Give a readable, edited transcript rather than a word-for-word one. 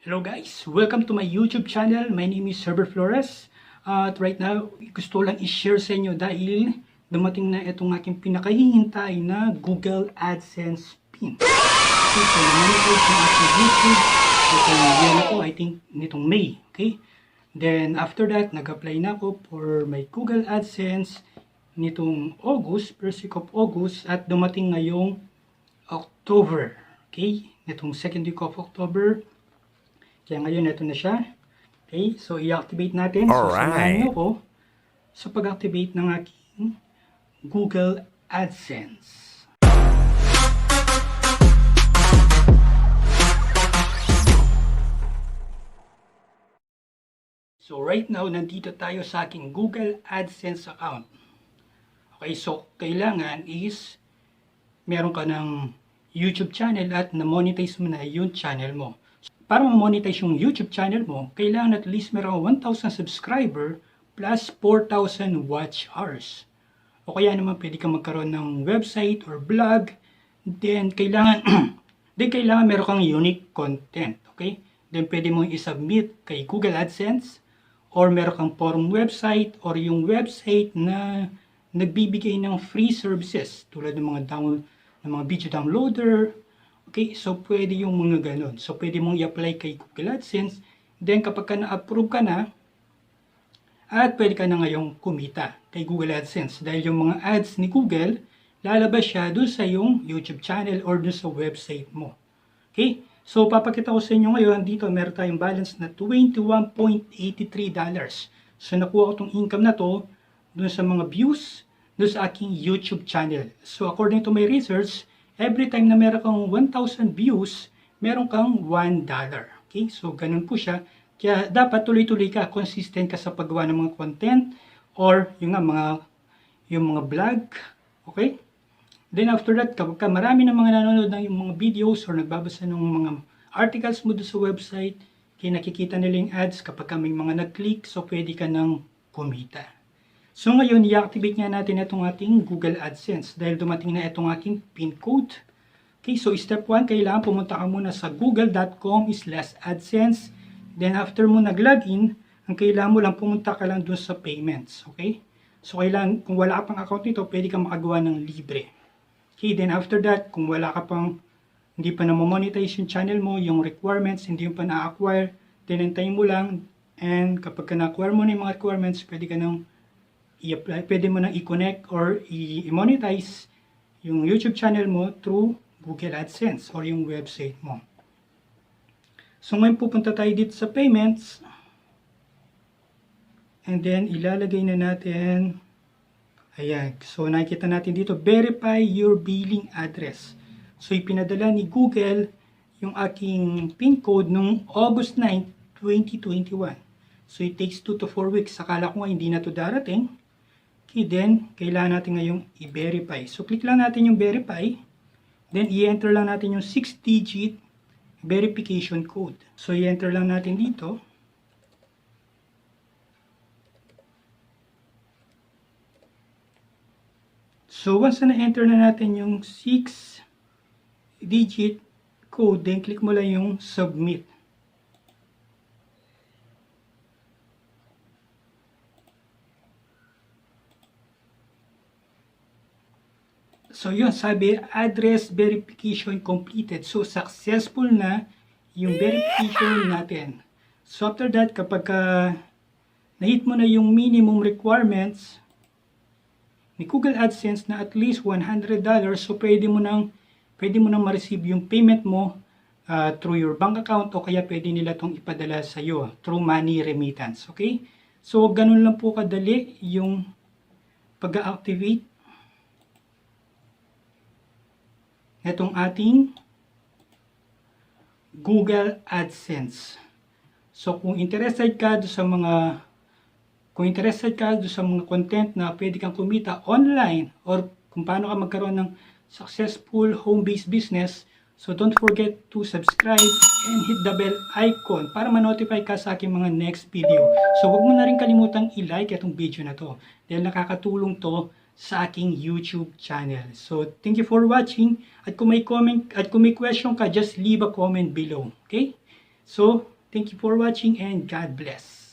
Hello guys! Welcome to my YouTube channel. My name is Herbert Flores. At right now, gusto lang i-share sa inyo dahil dumating na itong aking pinakahihintay na Google AdSense pin. Okay, so na-monetize yung aking YouTube. Itong year na to, I think nitong May. Okay? Then after that, nag-apply na ako for my Google AdSense nitong August, first week of August, at dumating ngayong October. Okay? Nitong second week of October. Kaya ngayon, ito na siya. Okay, so i-activate natin. So, samahan niyo ako sa pag-activate ng aking Google AdSense. So, right now, nandito tayo sa aking Google AdSense account. Okay, so, kailangan is meron ka ng YouTube channel at na-monetize mo na yung channel mo. Para ma-monetize yung YouTube channel mo, kailangan at least meron 1,000 subscriber plus 4,000 watch hours. O kaya naman pwede kang magkaroon ng website or blog. Then kailangan meron kang unique content, okay? Then pwede mong i-submit kay Google AdSense or meron kang forum website or yung website na nagbibigay ng free services tulad ng mga video downloader. Okay, so pwede yung mga ganun. So pwede mong i-apply kay Google AdSense. Then kapag ka na-approve ka na, at pwede ka na ngayong kumita kay Google AdSense. Dahil yung mga ads ni Google, lalabas siya doon sa yung YouTube channel or doon sa website mo. Okay, so papakita ko sa inyo ngayon, dito meron tayong balance na $21.83. So nakuha ko tong income na to doon sa mga views doon sa aking YouTube channel. So according to my research, every time na meron kang 1,000 views, meron kang $1. Okay? So, ganun po siya. Kaya, dapat tuloy-tuloy ka, consistent ka sa paggawa ng mga content or yung mga vlog. Okay? Then, after that, kapag marami na mga nanonood ng yung mga videos or nagbabasa ng mga articles mo doon sa website, kaya nakikita nila yung ads kapag may mga nag-click, so pwede ka nang kumita. So ngayon, i-activate nga natin itong ating Google AdSense dahil dumating na itong aking PIN code. Okay, so step 1, kailangan pumunta ka muna sa google.com/AdSense. Then after mo nag-login, ang kailangan mo lang pumunta ka lang dun sa payments. Okay? So kailangan, kung wala ka pang account nito, pwede ka makagawa ng libre. Okay, then after that, kung wala ka pang, hindi pa na-monetize yung channel mo, yung requirements, hindi mo pa na-acquire, then hintayin mo lang. And kapag na-acquire mo na yung mga requirements, pwede ka nang i-apply, pwede mo nang i-connect or i-monetize yung YouTube channel mo through Google AdSense or yung website mo. So ngayon pupunta tayo dito sa payments and then ilalagay na natin, ayan, so nakikita natin dito, verify your billing address. So ipinadala ni Google yung aking PIN code nung August 9, 2021. So it takes 2 to 4 weeks. Akala ko nga hindi na to darating. Okay, then, kailangan natin ngayong i-verify. So, click lang natin yung verify. Then, i-enter lang natin yung 6-digit verification code. So, i-enter lang natin dito. So, once na enter na natin yung 6-digit code, then click mo lang yung submit. So yun, sabi, address verification completed. So successful na yung verification natin. So after that, kapag na-hit mo na yung minimum requirements ni Google AdSense na at least $100, so pwede mo nang ma-receive yung payment mo through your bank account o kaya pwede nila itong ipadala sa iyo through money remittance. Okay? So ganun lang po kadali yung pag-activate itong ating Google AdSense. So kung interested ka do sa mga content na pwede kang kumita online or kung paano ka magkaroon ng successful home-based business, so don't forget to subscribe and hit the bell icon para ma-notify ka sa aking mga next video. So huwag mo na rin kalimutang i-like itong video na to dahil nakakatulong to sa aking YouTube channel. So, thank you for watching. At kung may question ka, just leave a comment below. Okay? So, Thank you for watching and God bless.